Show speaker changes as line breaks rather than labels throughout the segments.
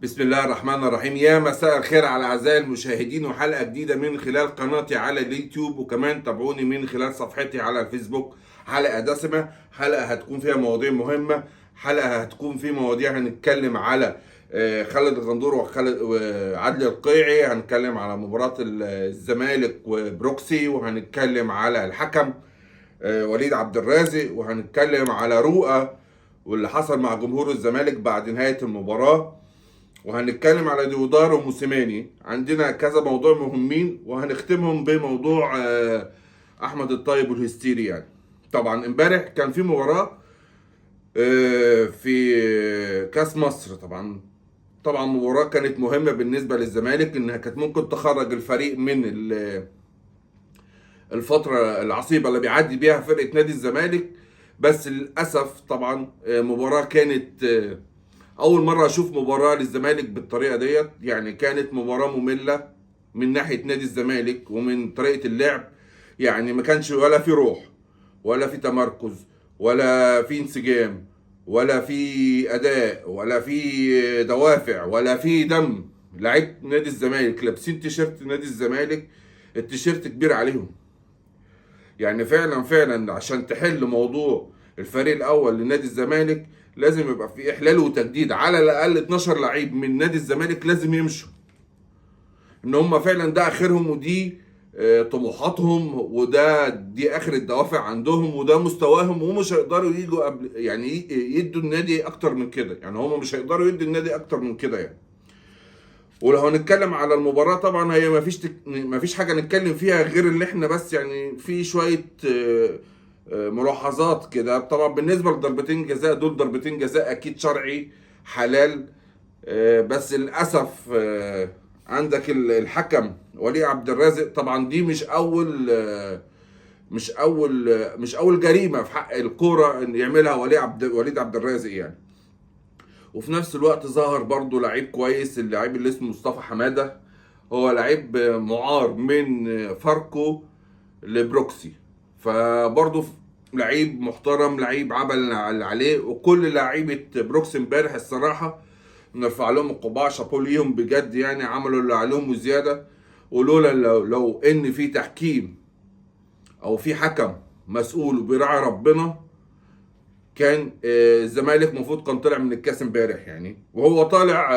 بسم الله الرحمن الرحيم. يا مساء الخير على أعزائي المشاهدين، وحلقة جديدة من خلال قناتي على اليوتيوب، وكمان تابعوني من خلال صفحتي على الفيسبوك. حلقة دسمة، حلقة هتكون فيها مواضيع مهمة، حلقة هتكون في مواضيع هنتكلم على خالد الغندور وعدلي القيعي، هنتكلم على مباراة الزمالك وبروكسي، وهنتكلم على الحكم وليد عبد الرازق، وهنتكلم على رؤى واللي حصل مع جمهور الزمالك بعد نهاية المباراة، وهنتكلم على ديودار وموسيماني. عندنا كذا موضوع مهمين، وهنختمهم بموضوع احمد الطيب والهستيري. يعني طبعا امبارح كان في مباراة في كاس مصر. طبعا مباراة كانت مهمة بالنسبة للزمالك، انها كانت ممكن تخرج الفريق من الفترة العصيبة اللي بيعدي بيها فرقة نادي الزمالك. بس للأسف طبعا مباراة كانت اول مره اشوف مباراه للزمالك بالطريقه ديت. يعني كانت مباراه ممله من ناحيه نادي الزمالك ومن طريقه اللعب. يعني ما كانش ولا في روح، ولا في تمركز، ولا في انسجام، ولا في اداء، ولا في دوافع، ولا في دم. لعيبه نادي الزمالك لابسين تيشيرت نادي الزمالك، التيشيرت كبير عليهم. يعني فعلا فعلا عشان تحل موضوع الفريق الاول لنادي الزمالك لازم يبقى في احلال وتجديد. على الاقل 12 لعيب من نادي الزمالك لازم يمشوا، ان هم فعلا ده اخرهم، ودي طموحاتهم، دي اخر الدوافع عندهم، وده مستواهم، ومش هيقدروا يجوا قبل يعني يدوا النادي اكتر من كده. يعني هم مش هيقدروا يدوا النادي اكتر من كده يعني. ولو هنتكلم على المباراة، طبعا هي مفيش حاجة نتكلم فيها غير اللي احنا بس يعني في شوية ملاحظات كده. طبعا بالنسبة لضربتين جزاء، دول ضربتين جزاء أكيد شرعي حلال. بس للأسف عندك الحكم ولي عبد الرازق. طبعا دي مش أول جريمة في حق الكورة إن يعملها وليد عبد الرازق يعني. وفي نفس الوقت ظهر برضو لعيب كويس، اللعيب اللي اسمه مصطفى حمادة. هو لعيب معار من فاركو لبروكسي، فبرضو لعيب محترم، لعيب عمل اللي عليه. وكل لعيبة بروكسي امبارح الصراحة نرفع لهم القبعة، شابو ليهم بجد. يعني عملوا اللي عليهم وزيادة. ولولا لو ان في تحكيم او في حكم مسؤول وبيراعي ربنا، كان الزمالك المفروض كان طلع من الكاس امبارح يعني. وهو طالع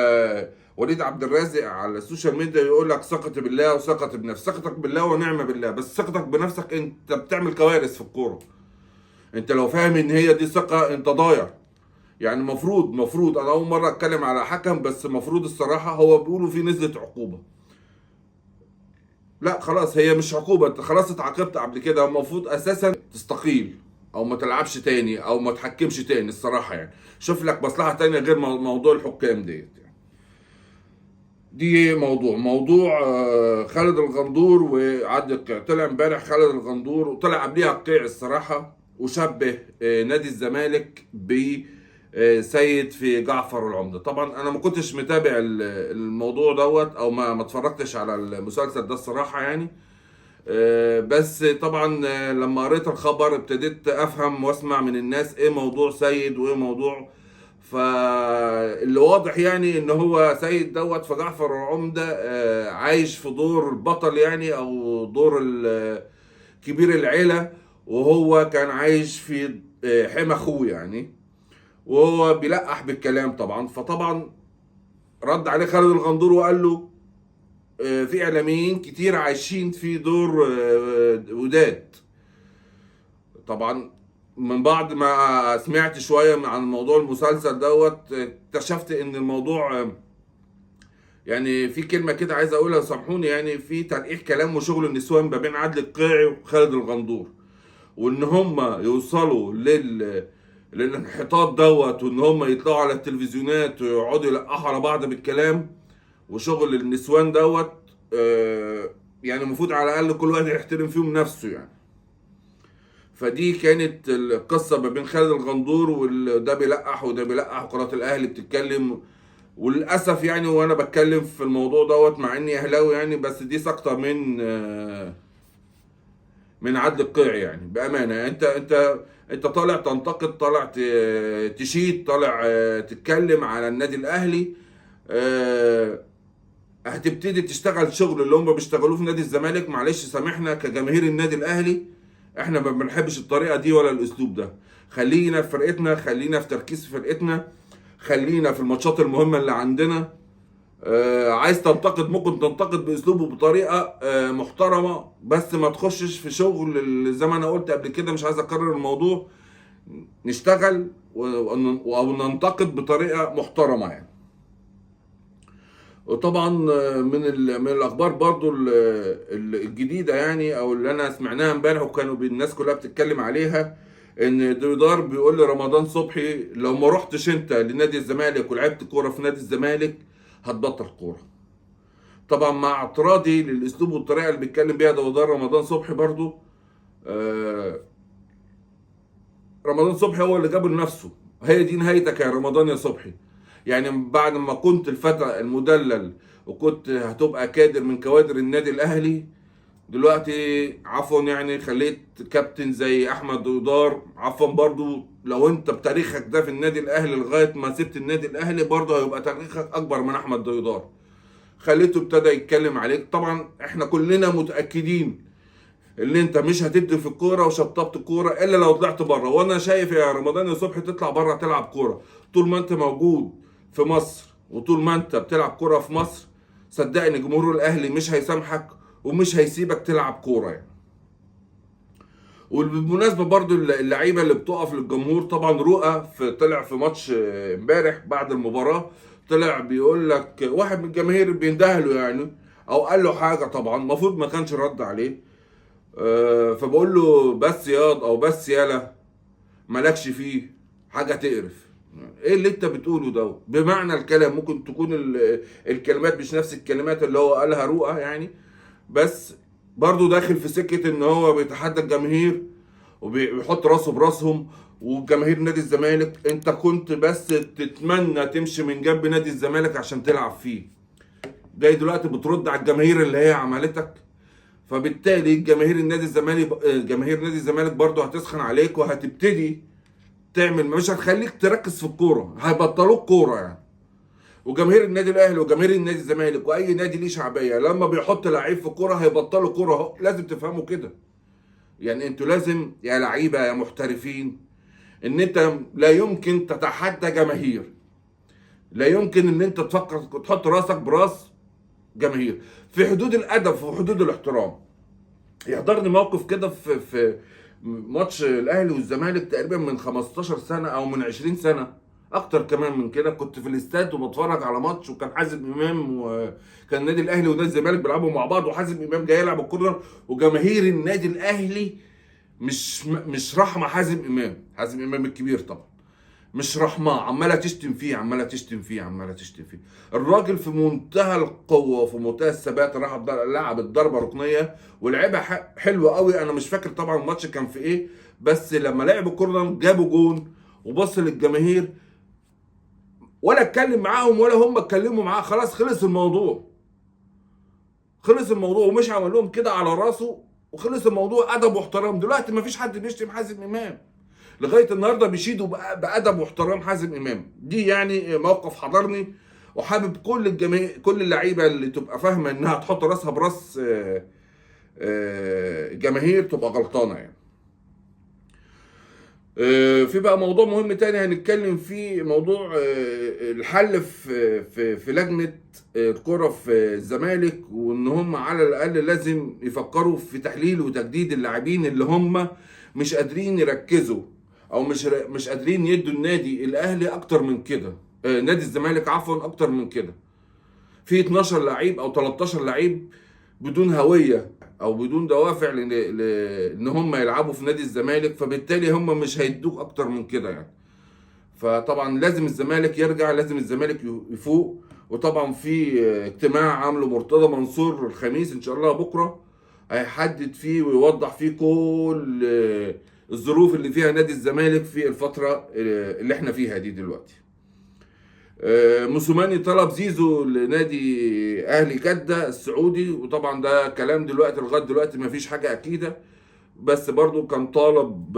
وليد عبد الرازق على السوشيال ميديا يقول لك ثقتي بالله وثقتي بنفسي. ثقتك بالله ونعمه بالله، بس ثقتك بنفسك انت بتعمل كوارث في الكوره. انت لو فاهم ان هي دي ثقه انت ضايع. يعني المفروض انا اول مره اتكلم على حكم، بس المفروض الصراحه هو بيقولوا في نزلة عقوبه. لا خلاص، هي مش عقوبه، انت خلاص اتعاقبت قبل كده. المفروض اساسا تستقيل، او ما تلعبش تاني، او ما تحكمش تاني الصراحه. يعني شوف لك مصلحه تانية غير موضوع الحكام ديت يعني. دي موضوع خالد الغندور وعدلي القيع. طلع امبارح خالد الغندور، وطلع قبليها القيع الصراحه، وشبه نادي الزمالك ب سيد في جعفر العمدة. طبعا انا ما كنتش متابع الموضوع دوت، او ما اتفرجتش على المسلسل ده الصراحه يعني. بس طبعا لما قريت الخبر ابتديت افهم واسمع من الناس ايه موضوع سيد وايه موضوع. فاللي واضح يعني ان هو سيد دوت في جعفر العمدة عايش في دور البطل يعني، او دور كبير العيلة. وهو كان عايش في حمى اخوه يعني، وهو بيلقح بالكلام طبعا. فطبعا رد عليه خالد الغندور وقال له في اعلاميين كتير عايشين في دور وداد. طبعا من بعد ما سمعت شويه عن موضوع المسلسل دوت اكتشفت ان الموضوع يعني في كلمه كده عايز اقولها، سامحوني، يعني في تلقيح كلام وشغل النسوان ما بين عادل القيعي وخالد الغندور. وان هم يوصلوا للانحطاط دوت، وان هم يطلعوا على التلفزيونات ويقعدوا يلقحوا على بعض بالكلام وشغل النسوان دوت. يعني المفروض على الاقل كل واحد يحترم فيهم نفسه يعني. فدي كانت القصه ما بين خالد الغندور، وده بيلقح وده بيلقح، وقناه الاهلي بتتكلم. وللاسف يعني وانا بتكلم في الموضوع دوت مع اني اهلاوي يعني، بس دي سقطه من عدل القيع يعني. بامانه انت طالع تنتقد، طالع تشيد، طالع تتكلم على النادي الاهلي. هتبتدي تشتغل شغل اللي هم بيشتغلوه في نادي الزمالك. معلش سامحنا كجماهير النادي الاهلي، احنا ما بنحبش الطريقه دي ولا الاسلوب ده. خلينا في فرقتنا، خلينا في تركيز في فرقتنا، خلينا في الماتشات المهمه اللي عندنا. عايز تنتقد ممكن تنتقد باسلوب وبطريقه محترمه، بس ما تخشش في شغل زي ما انا قلت قبل كده، مش عايز اكرر الموضوع. نشتغل او ننتقد بطريقه محترمه يعني. وطبعا من الاخبار برضو الجديده يعني، او اللي انا سمعناها امبارح وكانوا الناس كلها بتتكلم عليها، ان دودار بيقول لرمضان صبحي لو ما رحتش انت لنادي الزمالك ولعبت كوره في نادي الزمالك هتبطل كوره. طبعا مع اعتراضي للاسلوب والطريقه اللي بيتكلم بيها دودار رمضان صبحي برضو. آه، رمضان صبحي هو اللي جابه لنفسه. هي دي نهايتك يا رمضان يا صبحي. يعني بعد ما كنت الفتى المدلل وكنت هتبقى كادر من كوادر النادي الاهلي، دلوقتي عفوا يعني خليت كابتن زي احمد دودار. عفوا برضو لو انت بتاريخك ده في النادي الاهلي لغايه ما سبت النادي الاهلي برضو هيبقى تاريخك اكبر من احمد دودار. خليته ابتدى يتكلم عليك. طبعا احنا كلنا متاكدين اللي انت مش هتدي في الكوره وشطبت الكوره الا لو طلعت بره. وانا شايف يا رمضان يا صبحي تطلع بره تلعب كوره. طول ما انت موجود في مصر وطول ما انت بتلعب كوره في مصر، صدقني جمهور الاهلي مش هيسامحك ومش هيسيبك تلعب كوره يعني. وبالمناسبه برضو اللعيبه اللي بتقف للجمهور، طبعا رؤى طلع في ماتش امبارح بعد المباراه، طلع بيقول لك واحد من الجماهير بيندهله يعني او قال له حاجه، طبعا المفروض ما كانش رد عليه. فبقول له بس ياض او بس يالا مالكش فيه حاجه تقرف. ايه اللي انت بتقوله ده؟ بمعنى الكلام ممكن تكون الكلمات مش نفس الكلمات اللي هو قالها رؤى يعني، بس برضو داخل في سكه ان هو بيتحدى الجماهير وبيحط راسه براسهم. وجماهير نادي الزمالك انت كنت بس تتمنى تمشي من جنب نادي الزمالك عشان تلعب فيه، جاي دلوقتي بترد على الجماهير اللي هي عملتك. فبالتالي جماهير نادي الزمالك برضه هتسخن عليك وهتبتدي تعمل، مش هتخليك تركز في الكوره، هيبطلوك كوره يعني. وجماهير النادي الاهلي وجماهير النادي الزمالك واي نادي ليه شعبيه لما بيحط لعيب في الكوره هيبطلوا كوره اهو. لازم تفهموا كده يعني. انتوا لازم يا لعيبه يا محترفين ان انت لا يمكن تتحدى جماهير، لا يمكن ان انت تفكر تحط راسك براس جماهير، في حدود الادب وفي حدود الاحترام. يحضرني موقف كده في ماتش الاهلي والزمالك تقريبا من 15 سنه او من 20 سنه، اكتر كمان من كده. كنت في الاستاد وبتفرج على ماتش وكان حازم امام وكان النادي الاهلي ونادي الزمالك بيلعبوا مع بعض، وحازم امام جاي يلعب الكوره وجماهير النادي الاهلي مش رحمه حازم امام الكبير طبعا، مش رحمة، عمالة تشتم فيه عمالة تشتم فيه عمالة تشتم فيه. الراجل في منتهى القوة وفي منتهى الثبات راح لعب الضربة ركنية ولعبها حلوة قوي. انا مش فاكر طبعا الماتش كان في ايه، بس لما لعبوا كورنر جابوا جون وبص للجماهير ولا اتكلم معاهم ولا هم اتكلموا معاه. خلاص خلص الموضوع، خلص الموضوع ومش عمل لهم كده على راسه وخلص الموضوع. ادب واحترام. دلوقتي مفيش حد بيشتم حازم امام، لغايه النهارده بيشيدوا بادب واحترام حازم امام. دي يعني موقف حضرني، وحابب كل الجماهير كل اللعيبه اللي تبقى فاهمه انها تحط راسها براس جماهير تبقى غلطانه يعني. في بقى موضوع مهم تاني هنتكلم فيه، موضوع الحل في لجنه الكره في الزمالك، وان هم على الاقل لازم يفكروا في تحليل وتجديد اللاعبين اللي هم مش قادرين يركزوا او مش قادرين يدوا النادي الاهلي اكتر من كده، نادي الزمالك عفوا اكتر من كده. في 12 لعيب او 13 لعيب بدون هويه او بدون دوافع ان هم يلعبوا في نادي الزمالك، فبالتالي هم مش هيدوك اكتر من كده يعني. فطبعا لازم الزمالك يرجع، لازم الزمالك يفوق. وطبعا في اجتماع عامله مرتضى منصور الخميس ان شاء الله بكره، هيحدد فيه ويوضح فيه كل الظروف اللي فيها نادي الزمالك في الفتره اللي احنا فيها دي دلوقتي. موسوماني طلب زيزو لنادي اهلي جده السعودي، وطبعا ده كلام دلوقتي لغايه دلوقتي ما فيش حاجه اكيده، بس برضو كان طالب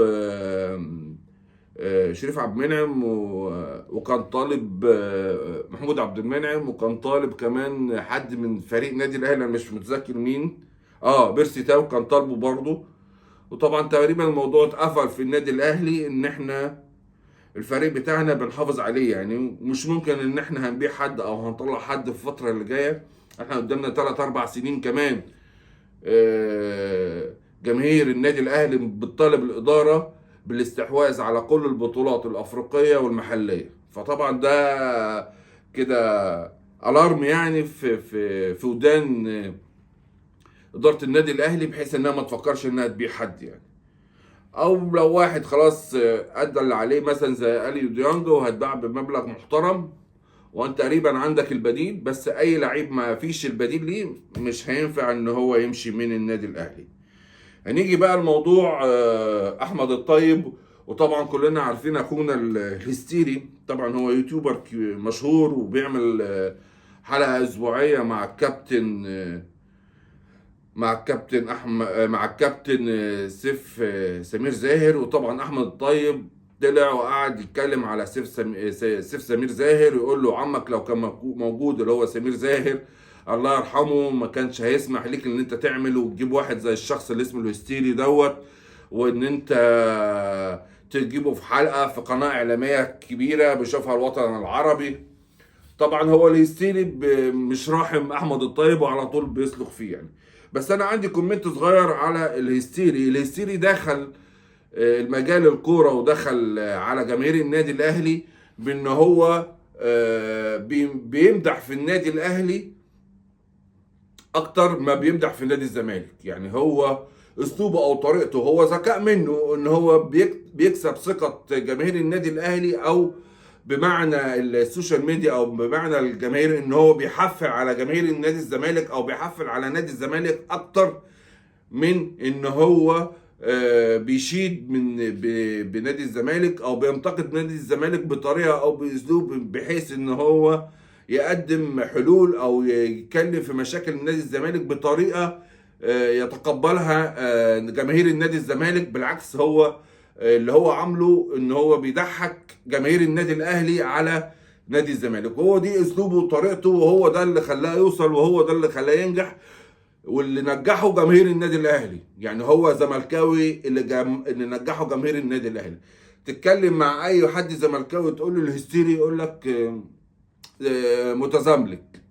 شريف عبد المنعم وكان طالب محمود عبد المنعم، وكان طالب كمان حد من فريق نادي الاهلي انا مش متذكر مين. بيرسي تاو كان طالبه برضه. وطبعا تقريبا الموضوع اتقفل في النادي الاهلي ان احنا الفريق بتاعنا بنحافظ عليه، يعني مش ممكن ان احنا هنبيع حد او هنطلع حد في الفتره اللي جايه. احنا قدامنا 3 4 سنين كمان. جماهير النادي الاهلي بتطالب الاداره بالاستحواذ على كل البطولات الافريقيه والمحليه، فطبعا ده كده الارم يعني في ودان اداره النادي الاهلي، بحيث انها ما تفكرش انها تبيع حد يعني. او لو واحد خلاص ادى اللي عليه مثلا زي اليو ديانج وهتباع بمبلغ محترم وانت تقريبا عندك البديل، بس اي لعيب ما فيش البديل ليه مش هينفع ان هو يمشي من النادي الاهلي. هنيجي بقى الموضوع احمد الطيب. وطبعا كلنا عارفين اخونا الهستيري، طبعا هو يوتيوبر مشهور وبيعمل حلقة اسبوعية مع الكابتن مع الكابتن سيف سمير زاهر. وطبعا احمد الطيب طلع وقعد يتكلم على سيف سمير زاهر، ويقول له عمك لو كان موجود اللي هو سمير زاهر الله يرحمه ما كانش هيسمح ليك ان انت تعمل وتجيب واحد زي الشخص اللي اسمه الهستيري دوت، وان انت تجيبه في حلقة في قناة اعلامية كبيرة بيشوفها الوطن العربي. طبعا هو الهستيري مش راحم احمد الطيب وعلى طول بيسلخ فيه يعني. بس انا عندي كومنت صغير على الهستيري دخل المجال الكوره ودخل على جماهير النادي الاهلي بان هو بيمدح في النادي الاهلي اكتر ما بيمدح في نادي الزمالك. يعني هو اسلوبه او طريقته هو ذكاء منه ان هو بيكسب ثقة جماهير النادي الاهلي، او بمعنى السوشيال ميديا او بمعنى الجماهير ان هو بيحفل على جماهير النادي الزمالك او بيحفل على نادي الزمالك اكتر من ان هو بيشيد بنادي الزمالك او بينتقد نادي الزمالك بطريقه او باسلوب بحيث ان هو يقدم حلول او يتكلم في مشاكل نادي الزمالك بطريقه يتقبلها جماهير النادي الزمالك. بالعكس هو اللي هو عامله ان هو بيضحك جماهير النادي الاهلي على نادي الزمالك، وهو دي اسلوبه وطريقته، وهو ده اللي خلاه يوصل، وهو ده اللي خلاه ينجح، واللي نجحه جماهير النادي الاهلي. يعني هو زملكاوي اللي نجحه جماهير النادي الاهلي. تتكلم مع اي حد زملكاوي تقول له الهستيري يقول لك متزملك.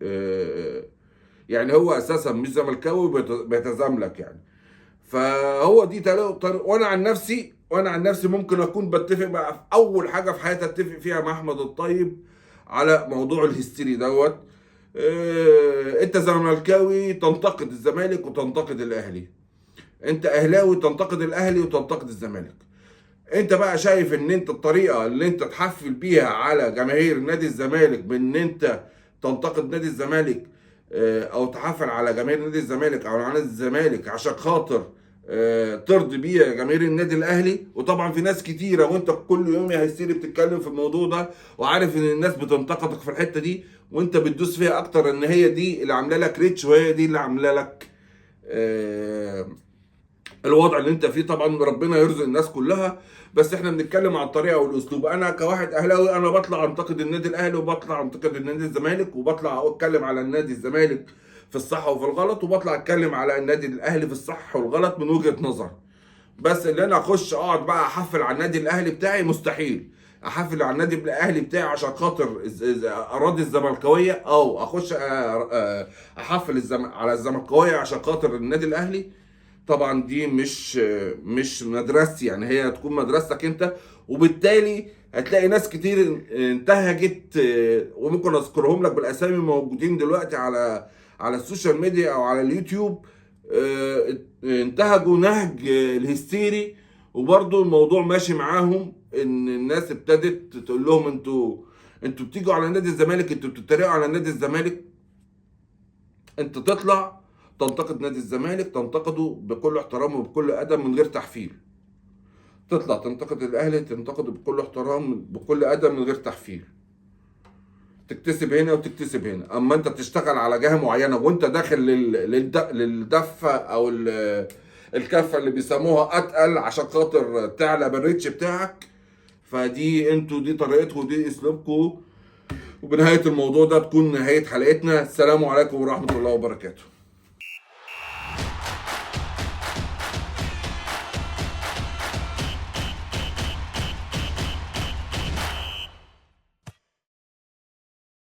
يعني هو اساسا مش زملكاوي بيتزملك يعني. فهو دي طريقه. وانا عن نفسي ممكن اكون بتفق مع في اول حاجه في حياتي اتفق فيها مع احمد الطيب على موضوع الهستيري دوت. انت زملكاوي تنتقد الزمالك وتنتقد الاهلي، انت اهلاوي تنتقد الاهلي وتنتقد الزمالك. انت بقى شايف ان انت الطريقه اللي انت تحفل بيها على جماهير نادي الزمالك بان انت تنتقد نادي الزمالك او تحفل على جماهير نادي الزمالك او على نادي الزمالك عشان خاطر ترضي بيها جماهير النادي الاهلي. وطبعا في ناس كتيره وانت كل يوم يا هستيري بتتكلم في الموضوع ده وعارف ان الناس بتنتقدك في الحته دي وانت بتدوس فيها اكتر ان هي دي اللي عامله لك ريتش وهي دي اللي عامله لك الوضع اللي انت فيه. طبعا ربنا يرزق الناس كلها، بس احنا بنتكلم عن الطريقه والاسلوب. انا كواحد اهلاوي انا بطلع انتقد النادي الاهلي وبطلع انتقد النادي الزمالك وبطلع اتكلم على النادي الزمالك في الصح وفي الغلط، وبطلع اتكلم على النادي الاهلي في الصح والغلط من وجهه نظر. بس اللي انا اخش اقعد بقى احفل على النادي الاهلي بتاعي مستحيل. احفل على النادي الاهلي بتاعي عشان خاطر اراضي الزملكاويه، او اخش احفل على الزملكاويه عشان خاطر النادي الاهلي. طبعا دي مش مدرستي، يعني هي هتكون مدرستك انت. وبالتالي هتلاقي ناس كتير انتهجت وممكن اذكرهم لك بالاسامي موجودين دلوقتي على السوشيال ميديا او على اليوتيوب، انتهجوا نهج الهستيري. وبرضو الموضوع ماشي معاهم ان الناس ابتدت تقول لهم انتوا بتيجوا على نادي الزمالك، انتوا بتتريقوا على نادي الزمالك. انت تطلع تنتقد نادي الزمالك تنتقده بكل احترام وبكل ادب من غير تحفيل. تطلع تنتقد الاهلي تنتقده بكل احترام بكل ادب من غير تحفيل. تكتسب هنا وتكتسب هنا. اما انت تشتغل على جهه معينه وانت داخل للدفه او الكفه اللي بيسموها اتقل عشان خاطر تعلى بالريتش بتاعك، فدي انتوا دي طريقتكم ودي اسلوبكم. وبنهايه الموضوع ده تكون نهايه حلقتنا. السلام عليكم ورحمه الله وبركاته.